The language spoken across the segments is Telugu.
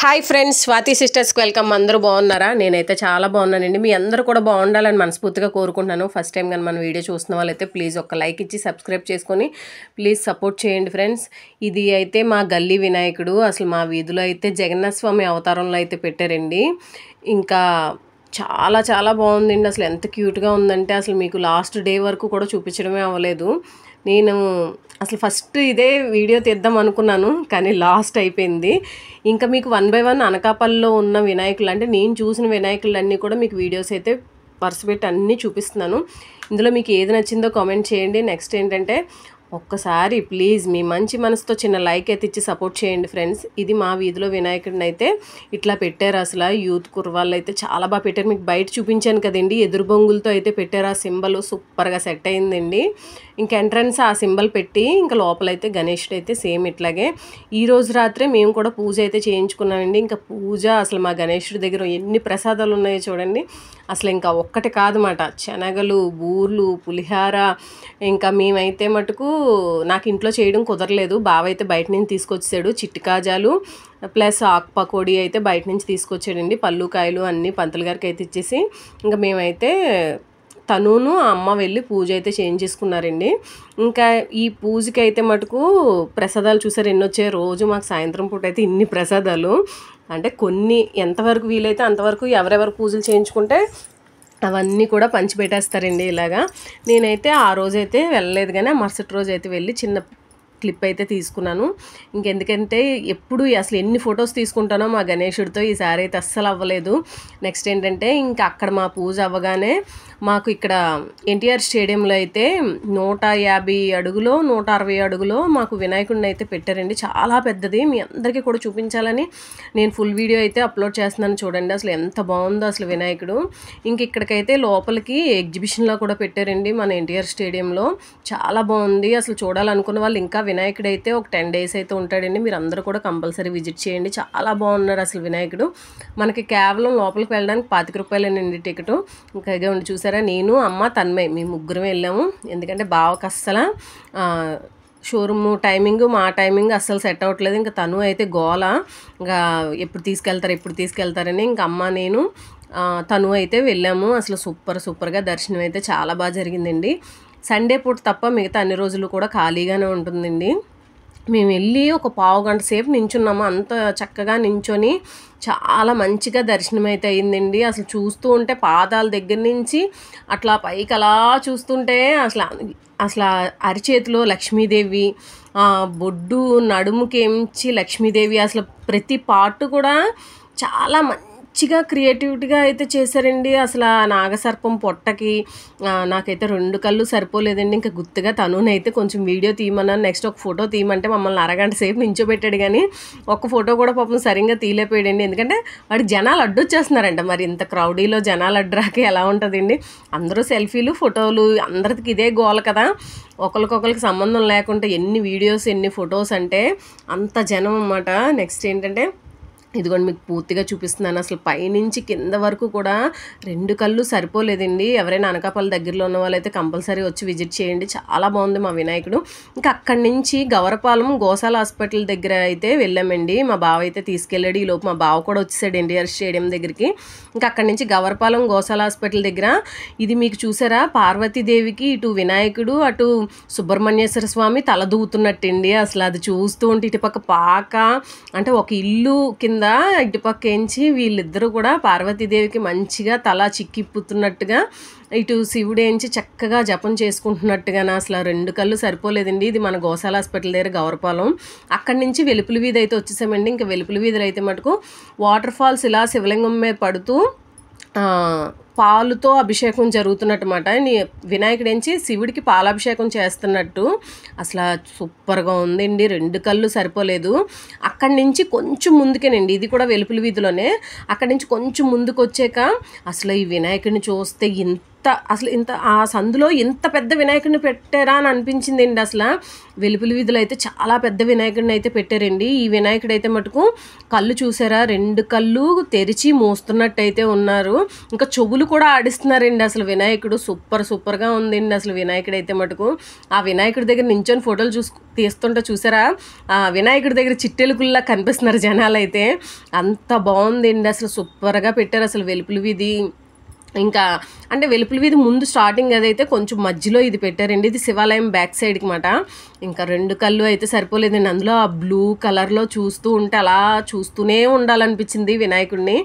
హాయ్ ఫ్రెండ్స్, స్వాతి సిస్టర్స్కి వెల్కమ్. అందరూ బాగున్నారా? నేనైతే చాలా బాగున్నానండి. మీ అందరూ కూడా బాగుండాలని మనస్ఫూర్తిగా కోరుకుంటున్నాను. ఫస్ట్ టైం కానీ మన వీడియో చూస్తున్న వాళ్ళైతే ప్లీజ్ ఒక లైక్ ఇచ్చి సబ్స్క్రైబ్ చేసుకొని ప్లీజ్ సపోర్ట్ చేయండి ఫ్రెండ్స్. ఇది అయితే మా గల్లీ వినాయకుడు. అసలు మా వీధిలో అయితే జగన్నాథ స్వామి అవతారంలో అయితే పెట్టారండి. ఇంకా చాలా చాలా బాగుందండి. అసలు ఎంత క్యూట్గా ఉందంటే అసలు మీకు లాస్ట్ డే వరకు కూడా చూపించడమే అవ్వలేదు. నేను అసలు ఫస్ట్ ఇదే వీడియో తీద్దాం అనుకున్నాను, కానీ లాస్ట్ అయిపోయింది. ఇంకా మీకు 1 by 1 అనకాపల్లిలో ఉన్న వినాయకులు, అంటే నేను చూసిన వినాయకులన్నీ కూడా మీకు వీడియోస్ అయితే వరుస పెట్టి అన్నీ చూపిస్తున్నాను. ఇందులో మీకు ఏది నచ్చిందో కామెంట్ చేయండి. నెక్స్ట్ ఏంటంటే ఒక్కసారి ప్లీజ్ మీ మంచి మనసుతో చిన్న లైక్ అయితే ఇచ్చి సపోర్ట్ చేయండి ఫ్రెండ్స్. ఇది మా వీధిలో వినాయకుడిని అయితే ఇట్లా పెట్టారు. అసలు యూత్ కుర్రాళ్ళు అయితే చాలా బాగా పెట్టారు. మీకు బయట చూపించాను కదండి, ఎదురు బొంగులతో అయితే పెట్టారు. ఆ సింబల్ సూపర్గా సెట్ అయిందండి. ఇంకా ఎంట్రన్స్ ఆ సింబల్ పెట్టి ఇంకా లోపలైతే గణేషుడు అయితే సేమ్ ఇట్లాగే. ఈ రోజు రాత్రే మేము కూడా పూజ అయితే చేయించుకున్నామండి. ఇంకా పూజ అసలు మా గణేషుడి దగ్గర ఎన్ని ప్రసాదాలు ఉన్నాయో చూడండి. అసలు ఇంకా ఒక్కటి కాదన్నమాట, శనగలు, బూర్లు, పులిహార. ఇంకా మేమైతే మటుకు నాకు ఇంట్లో చేయడం కుదరలేదు. బావ అయితే బయట నుంచి తీసుకొచ్చాడు. చిట్టి కాజాలు ప్లస్ ఆకు పకోడీ అయితే బయట నుంచి తీసుకొచ్చాడండి. పళ్ళు కాయలు అన్నీ పంతులు గారికి అయితే ఇచ్చేసి ఇంకా మేమైతే తనును అమ్మ వెళ్ళి పూజ అయితే చేయించేసుకున్నారండి. ఇంకా ఈ పూజకి అయితే మటుకు ప్రసాదాలు చూసారు ఎన్ని వచ్చాయి. రోజు మాకు సాయంత్రం పూట అయితే ఇన్ని ప్రసాదాలు, అంటే కొన్ని ఎంతవరకు వీలైతే అంతవరకు ఎవరెవరు పూజలు చేయించుకుంటే అవన్నీ కూడా పంచిపెట్టేస్తారండి ఇలాగా. నేనైతే ఆ రోజైతే వెళ్ళలేదు, కానీ మరుసటి రోజు అయితే వెళ్ళి చిన్న క్లిప్ అయితే తీసుకున్నాను. ఇంకెందుకంటే ఎప్పుడు అసలు ఎన్ని ఫొటోస్ తీసుకుంటానో మా గణేషుడితో, ఈసారి అయితే అస్సలు అవ్వలేదు. నెక్స్ట్ ఏంటంటే ఇంకా అక్కడ మా పూజ అవ్వగానే మాకు ఇక్కడ ఎన్టీఆర్ స్టేడియంలో అయితే 150 అడుగులో 160 అడుగులో మాకు వినాయకుడిని అయితే పెట్టారండి. చాలా పెద్దది. మీ అందరికీ కూడా చూపించాలని నేను ఫుల్ వీడియో అయితే అప్లోడ్ చేస్తున్నాను. చూడండి అసలు ఎంత బాగుందో అసలు వినాయకుడు. ఇంక ఇక్కడికైతే లోపలికి ఎగ్జిబిషన్లో కూడా పెట్టారండి మన ఎన్టీఆర్ స్టేడియంలో. చాలా బాగుంది. అసలు చూడాలనుకున్న వాళ్ళు ఇంకా వినాయకుడు అయితే ఒక 10 days అయితే ఉంటాడండి. మీరు అందరూ కూడా కంపల్సరీ విజిట్ చేయండి. చాలా బాగున్నారు అసలు వినాయకుడు. మనకి కేవలం లోపలికి వెళ్ళడానికి 25 రూపాయలేనండి టికెట్. ఇంకా ఉండి చూసారా, నేను అమ్మ తన్మయ్ మేము ముగ్గురం వెళ్ళాము. ఎందుకంటే బావకు అస్సలు షోరూమ్ టైమింగ్ మా టైమింగ్ అస్సలు సెట్ అవ్వట్లేదు. ఇంకా తను అయితే గోల, ఇంకా ఎప్పుడు తీసుకెళ్తారని ఇంకా అమ్మ నేను తను అయితే వెళ్ళాము. అసలు సూపర్గా దర్శనం అయితే చాలా బాగా జరిగిందండి. సండే పూట తప్ప మిగతా అన్ని రోజులు కూడా ఖాళీగానే ఉంటుందండి. మేము వెళ్ళి ఒక పావు గంట సేపు నించున్నాము. అంత చక్కగా నించొని చాలా మంచిగా దర్శనం అయితే అయిందండి. అసలు చూస్తూ ఉంటే పాదాల దగ్గర నుంచి అట్లా పైకి అలా చూస్తుంటే అసలు అరిచేతిలో లక్ష్మీదేవి, బొడ్డు నడుముకేంచి లక్ష్మీదేవి, అసలు ప్రతి పార్ట్ కూడా చాలా మంచిగా క్రియేటివిటీగా అయితే చేశారండి. అసలు ఆ నాగసర్పం పొట్టకి నాకైతే 2 కళ్ళు సరిపోలేదండి. ఇంకా గుర్తుగా తనునైతే కొంచెం వీడియో తీయమన్నాను. నెక్స్ట్ ఒక ఫోటో తీయమంటే మమ్మల్ని అరగంట సేపు నించోబెట్టాడు, కానీ ఒక్క ఫోటో కూడా పాపం సరిగ్గా తీయలేకపోయాడండి. ఎందుకంటే వాడికి జనాలు అడ్డొచ్చేస్తున్నారంట. మరి ఇంత క్రౌడీలో జనాలు అడ్డురాక ఎలా ఉంటుందండి? అందరూ సెల్ఫీలు ఫోటోలు, అందరికి ఇదే గోల కదా. ఒకరికొకరికి సంబంధం లేకుండా ఎన్ని వీడియోస్ ఎన్ని ఫొటోస్ అంటే అంత జనం అన్నమాట. నెక్స్ట్ ఏంటంటే ఇదిగోండి మీకు పూర్తిగా చూపిస్తున్నాను. అసలు పైనుంచి కింద వరకు కూడా 2 కళ్ళు సరిపోలేదండి. ఎవరైనా అనకాపల్లి దగ్గరలో ఉన్న వాళ్ళైతే కంపల్సరీ వచ్చి విజిట్ చేయండి. చాలా బాగుంది మా వినాయకుడు. ఇంకా అక్కడి నుంచి గవరపాలెం గోశాల హాస్పిటల్ దగ్గర అయితే వెళ్ళామండి. మా బావ అయితే తీసుకెళ్ళాడు. ఈలోపు మా బావ కూడా వచ్చేసాడు ఎన్టీఆర్ స్టేడియం దగ్గరికి. ఇంకా అక్కడి నుంచి గవరపాలెం గోశాల హాస్పిటల్ దగ్గర ఇది మీకు చూసారా, పార్వతీదేవికి ఇటు వినాయకుడు అటు సుబ్రహ్మణ్యేశ్వర స్వామి తల దూవుతున్నట్టండి. అసలు అది చూస్తూ ఉంటే ఇటుపక్క పాక అంటే ఒక ఇల్లు కింద ఇటుపక్కేంచి వీళ్ళిద్దరూ కూడా పార్వతీదేవికి మంచిగా తల చిక్కిప్పుతున్నట్టుగా, ఇటు శివుడేంచి చక్కగా జపం చేసుకుంటున్నట్టుగా. అసలు 2 కళ్ళు సరిపోలేదండి. ఇది మన గోశాల హాస్పిటల్ దగ్గర గవరపాలెం. అక్కడి నుంచి వెలుపుల వీధి అయితే వచ్చేసామండి. ఇంకా వెలుపుల వీధిలో అయితే మటుకు వాటర్ ఫాల్స్ ఇలా శివలింగం మీద పడుతూ పాలుతో అభిషేకం జరుగుతున్నట్టుమాట. వినాయకుడు ఎంచి శివుడికి పాలాభిషేకం చేస్తున్నట్టు. అసలు సూపర్గా ఉందండి. 2 కళ్ళు సరిపోలేదు. అక్కడి నుంచి కొంచెం ముందుకేనండి, ఇది కూడా వెలుపుల వీధిలోనే. అక్కడి నుంచి కొంచెం ముందుకు వచ్చాక అసలు ఈ వినాయకుడిని చూస్తే ఇంత అసలు ఆ సందులో ఇంత పెద్ద వినాయకుడిని పెట్టారా అని అనిపించిందండి. అసలు వెలుపుల వీధిలో అయితే చాలా పెద్ద వినాయకుడిని అయితే పెట్టారండి. ఈ వినాయకుడు అయితే మటుకు కళ్ళు చూసారా, 2 కళ్ళు తెరిచి మూస్తున్నట్టు అయితే ఉన్నారు. ఇంకా చెవులు కూడా ఆడిస్తున్నారండి. అసలు వినాయకుడు సూపర్గా ఉందండి. అసలు వినాయకుడు అయితే మటుకు ఆ వినాయకుడి దగ్గర నించొని ఫోటోలు తీస్తుంటే చూసారా, ఆ వినాయకుడి దగ్గర చిట్టెలుగుల్లా కనిపిస్తున్నారు జనాలు అయితే. అంత బాగుందండి. అసలు సూపర్గా పెట్టారు అసలు వెలుపుల వీధి. ఇంకా అంటే వెలుపుల వీధి ముందు స్టార్టింగ్ అదైతే కొంచెం మధ్యలో ఇది పెట్టారండి. ఇది శివాలయం బ్యాక్ సైడ్కి మాట. ఇంకా 2 కళ్ళు అయితే సరిపోలేదండి. అందులో ఆ బ్లూ కలర్లో చూస్తూ ఉంటే అలా చూస్తూనే ఉండాలనిపించింది వినాయకుడిని.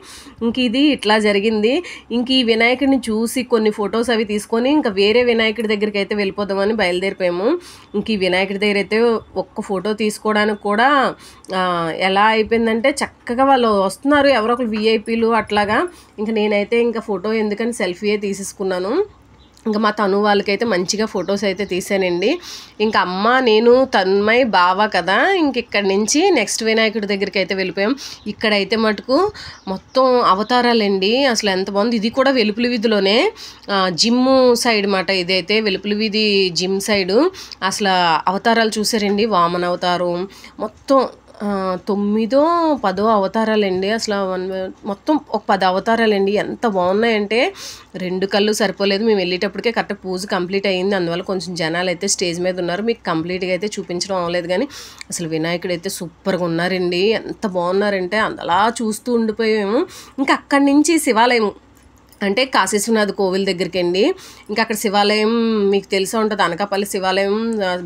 ఇంక ఇది ఇట్లా జరిగింది. ఇంక ఈ వినాయకుడిని చూసి కొన్ని ఫొటోస్ అవి తీసుకొని ఇంకా వేరే వినాయకుడి దగ్గరికి అయితే వెళ్ళిపోదామని బయలుదేరిపోయాము. ఇంక ఈ వినాయకుడి దగ్గర అయితే ఒక్క ఫోటో తీసుకోవడానికి కూడా ఎలా అయిపోయిందంటే, చక్కగా వాళ్ళు వస్తున్నారు ఎవరో ఒకరు విఐపీలు అట్లాగా. ఇంకా నేనైతే ఇంకా ఫోటో ఎందుకని సెల్ఫీయే తీసేసుకున్నాను. ఇంకా మా తను వాళ్ళకైతే మంచిగా ఫొటోస్ అయితే తీసానండి. ఇంకా అమ్మ, నేను, తన్మయ్, బావ కదా. ఇంక ఇక్కడి నుంచి నెక్స్ట్ వినాయకుడి దగ్గరికి అయితే వెళ్ళిపోయాం. ఇక్కడైతే మటుకు మొత్తం అవతారాలండి. అసలు ఎంత బాగుంది. ఇది కూడా వెలుపుల వీధిలోనే జిమ్ సైడ్ మాట. ఇదైతే వెలుపుల వీధి జిమ్ సైడు. అసలు అవతారాలు చూసారండి. వామన అవతారం మొత్తం 9, 10 అవతారాలండి. అసలు మొత్తం ఒక 10 అవతారాలండి. ఎంత బాగున్నాయంటే 2 కళ్ళు సరిపోలేదు. మేము వెళ్ళేటప్పటికే కరెక్ట్ పూజ కంప్లీట్ అయ్యింది. అందువల్ల కొంచెం జనాలు అయితే స్టేజ్ మీద ఉన్నారు. మీకు కంప్లీట్గా అయితే చూపించడం అవ్వలేదు, కానీ అసలు వినాయకుడు అయితే సూపర్గా ఉన్నారండి. ఎంత బాగున్నారంటే అలా చూస్తూ ఉండిపోయాము. ఇంకా అక్కడి నుంచి శివాలయం అంటే కాశీశ్వనాథ్ కోవిల్ దగ్గరికి అండి. ఇంకా అక్కడ శివాలయం మీకు తెలిసే ఉంటుంది. అనకాపల్లి శివాలయం,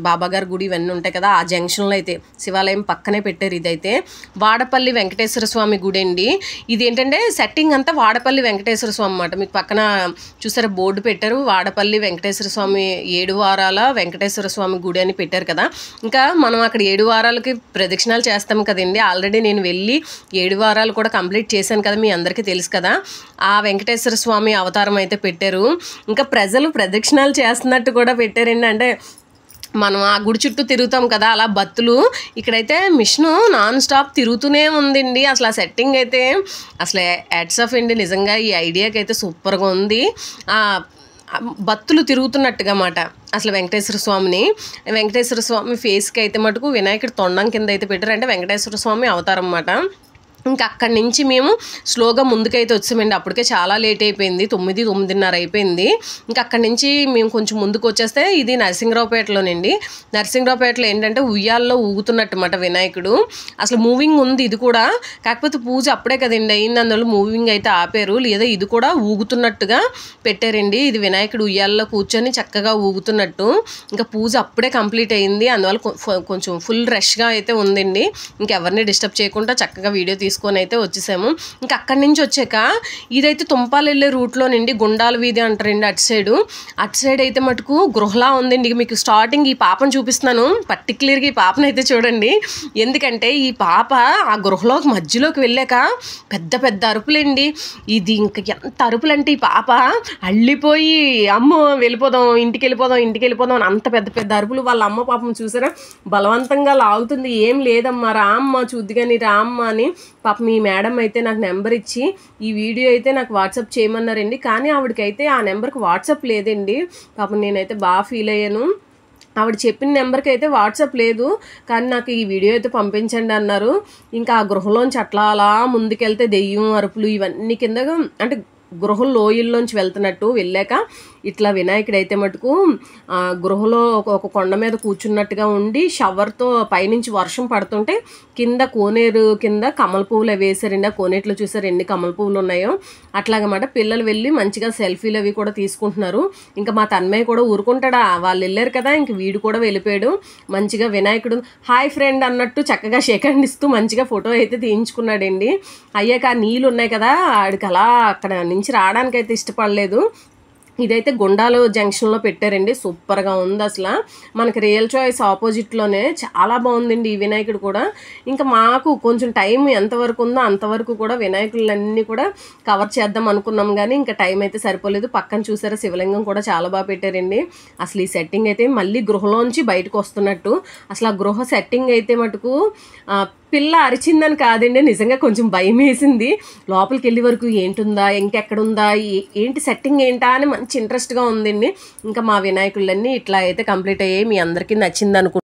బాబాగారి గుడి ఇవన్నీ ఉంటాయి కదా. ఆ జంక్షన్లో అయితే శివాలయం పక్కనే పెట్టారు. ఇదైతే వాడపల్లి వెంకటేశ్వర స్వామి గుడి అండి. ఇది ఏంటంటే సెట్టింగ్ అంతా వాడపల్లి వెంకటేశ్వర స్వామి అన్నమాట. మీకు పక్కన చూసారా బోర్డు పెట్టారు, వాడపల్లి వెంకటేశ్వర స్వామి 7 వారాల వెంకటేశ్వర స్వామి గుడి అని పెట్టారు కదా. ఇంకా మనం అక్కడ 7 వారాలకి ప్రదక్షిణాలు చేస్తాం కదండి. ఆల్రెడీ నేను వెళ్ళి 7 వారాలు కూడా కంప్లీట్ చేశాను కదా, మీ అందరికీ తెలుసు కదా. ఆ వెంకటేశ్వర స్వామి అవతారం అయితే పెట్టారు. ఇంకా ప్రజలు ప్రదక్షిణాలు చేస్తున్నట్టు కూడా పెట్టారండి. అంటే మనం ఆ గుడి చుట్టూ తిరుగుతాం కదా, అలా భక్తులు ఇక్కడైతే మిషను నాన్ స్టాప్ తిరుగుతూనే ఉందండి. అసలు ఆ సెట్టింగ్ అయితే అసలు హ్యాట్స్ ఆఫ్ అండి. నిజంగా ఈ ఐడియాకి అయితే సూపర్గా ఉంది. భక్తులు తిరుగుతున్నట్టుగా మాట. అసలు వెంకటేశ్వర స్వామి ఫేస్కి అయితే మటుకు వినాయకుడి తొండం కింద అయితే పెట్టారు. అంటే వెంకటేశ్వర స్వామి అవతారం అన్నమాట. ఇంకా అక్కడి నుంచి మేము స్లోగా ముందుకైతే వచ్చామండి. అప్పటికే చాలా లేట్ అయిపోయింది, 9, 9:30 అయిపోయింది. ఇంకా అక్కడి నుంచి మేము కొంచెం ముందుకు వచ్చేస్తే ఇది నరసింహరావుపేటలోనండి. నరసింహరావుపేటలో ఏంటంటే ఉయ్యాల్లో ఊగుతున్నట్టు మాట వినాయకుడు. అసలు మూవింగ్ ఉంది ఇది కూడా, కాకపోతే పూజ అప్పుడే కదండి అయింది, అందువల్ల మూవింగ్ అయితే ఆపారు. లేదా ఇది కూడా ఊగుతున్నట్టుగా పెట్టారండి. ఇది వినాయకుడు ఉయ్యాల్లో కూర్చొని చక్కగా ఊగుతున్నట్టు. ఇంకా పూజ అప్పుడే కంప్లీట్ అయింది, అందువల్ల కొంచెం ఫుల్ రష్గా అయితే ఉందండి. ఇంకెవరిని డిస్టర్బ్ చేయకుండా చక్కగా వీడియో తీసుకొని అయితే వచ్చేసాము. ఇంకా అక్కడి నుంచి వచ్చాక ఇదైతే తుంపాలు వెళ్ళే రూట్లోనండి, గుండాల వీధి అంటారండి అటు సైడ్ అయితే మటుకు గృహలా ఉందండి. మీకు స్టార్టింగ్ ఈ పాపను చూపిస్తున్నాను, పర్టికులర్గా ఈ పాపను అయితే చూడండి. ఎందుకంటే ఈ పాప ఆ గృహలోకి మధ్యలోకి వెళ్ళాక పెద్ద పెద్ద అరుపులండి. ఇది ఇంకా ఎంత అరుపులు అంటే ఈ పాప అల్లిపోయి అమ్మ ఇంటికి వెళ్ళిపోదాం అని అంత పెద్ద పెద్ద అరుపులు. వాళ్ళ అమ్మ పాపం చూసారా బలవంతంగా లాగుతుంది. ఏం లేదమ్మా రామ్మ చూద్ది కానీ రామ్మ అని. పాపం మీ మేడం అయితే నాకు నెంబర్ ఇచ్చి ఈ వీడియో అయితే నాకు వాట్సాప్ చేయమన్నారండి. కానీ ఆవిడకైతే ఆ నెంబర్కి వాట్సాప్ లేదండి. పాపం నేనైతే బాగా ఫీల్ అయ్యాను. ఆవిడ చెప్పిన నెంబర్కి అయితే వాట్సాప్ లేదు, కానీ నాకు ఈ వీడియో అయితే పంపించండి అన్నారు. ఇంకా ఆ గృహలోంచి అట్లా అలా ముందుకెళ్తే దెయ్యం అరుపులు ఇవన్నీ కింద అంటే గృహ లోయల్లోంచి వెళ్తున్నట్టు వెళ్ళాక ఇట్లా వినాయకుడు అయితే మటుకు గృహలో ఒక కొండ మీద కూర్చున్నట్టుగా ఉండి షవర్తో పైనుంచి వర్షం పడుతుంటే కింద కోనేరు కింద కమల పువ్వులు వేసారండి. ఆ కోనేట్లో చూసారు ఎన్ని కమల పువ్వులు ఉన్నాయో. అట్లాగమాట పిల్లలు వెళ్ళి మంచిగా సెల్ఫీలు అవి కూడా తీసుకుంటున్నారు. ఇంకా మా తన్మయ్య కూడా ఊరుకుంటాడా, వాళ్ళు వెళ్ళారు కదా, ఇంక వీడు కూడా వెళ్ళిపోయాడు. మంచిగా వినాయకుడు హాయ్ ఫ్రెండ్ అన్నట్టు చక్కగా షేక్ హ్యాండ్ ఇస్తూ మంచిగా ఫోటో అయితే తీయించుకున్నాడండి. అయ్యాక ఆ నీళ్ళు ఉన్నాయి కదా, ఆడికి అలా అక్కడ నుంచి రావడానికి అయితే ఇష్టపడలేదు. ఇదైతే గుండాలు జంక్షన్లో పెట్టారండి. సూపర్గా ఉంది. అసలు మనకి రియల్ చాయిస్ ఆపోజిట్లోనే చాలా బాగుందండి ఈ వినాయకుడు కూడా. ఇంకా మాకు కొంచెం టైం ఎంతవరకు ఉందో అంతవరకు కూడా వినాయకులన్నీ కూడా కవర్ చేద్దాం అనుకున్నాం, కానీ ఇంకా టైం అయితే సరిపోలేదు. పక్కన చూసారా శివలింగం కూడా చాలా బాగా పెట్టారండి. అసలు ఈ సెట్టింగ్ అయితే మళ్ళీ గృహలోంచి బయటకు వస్తున్నట్టు. అసలు ఆ గృహ సెట్టింగ్ అయితే మటుకు పిల్ల అరిచిందని కాదండి, నిజంగా కొంచెం భయం వేసింది. లోపలికి వెళ్ళే వరకు ఏంటుందా, ఇంకెక్కడుందా, ఏంటి సెట్టింగ్ ఏంటా అని మంచి ఇంట్రెస్ట్గా ఉందండి. ఇంకా మా వినాయకుళ్ళన్నీ ఇట్లా అయితే కంప్లీట్ అయ్యాయి. మీ అందరికీ నచ్చింది అనుకుంటున్నాను.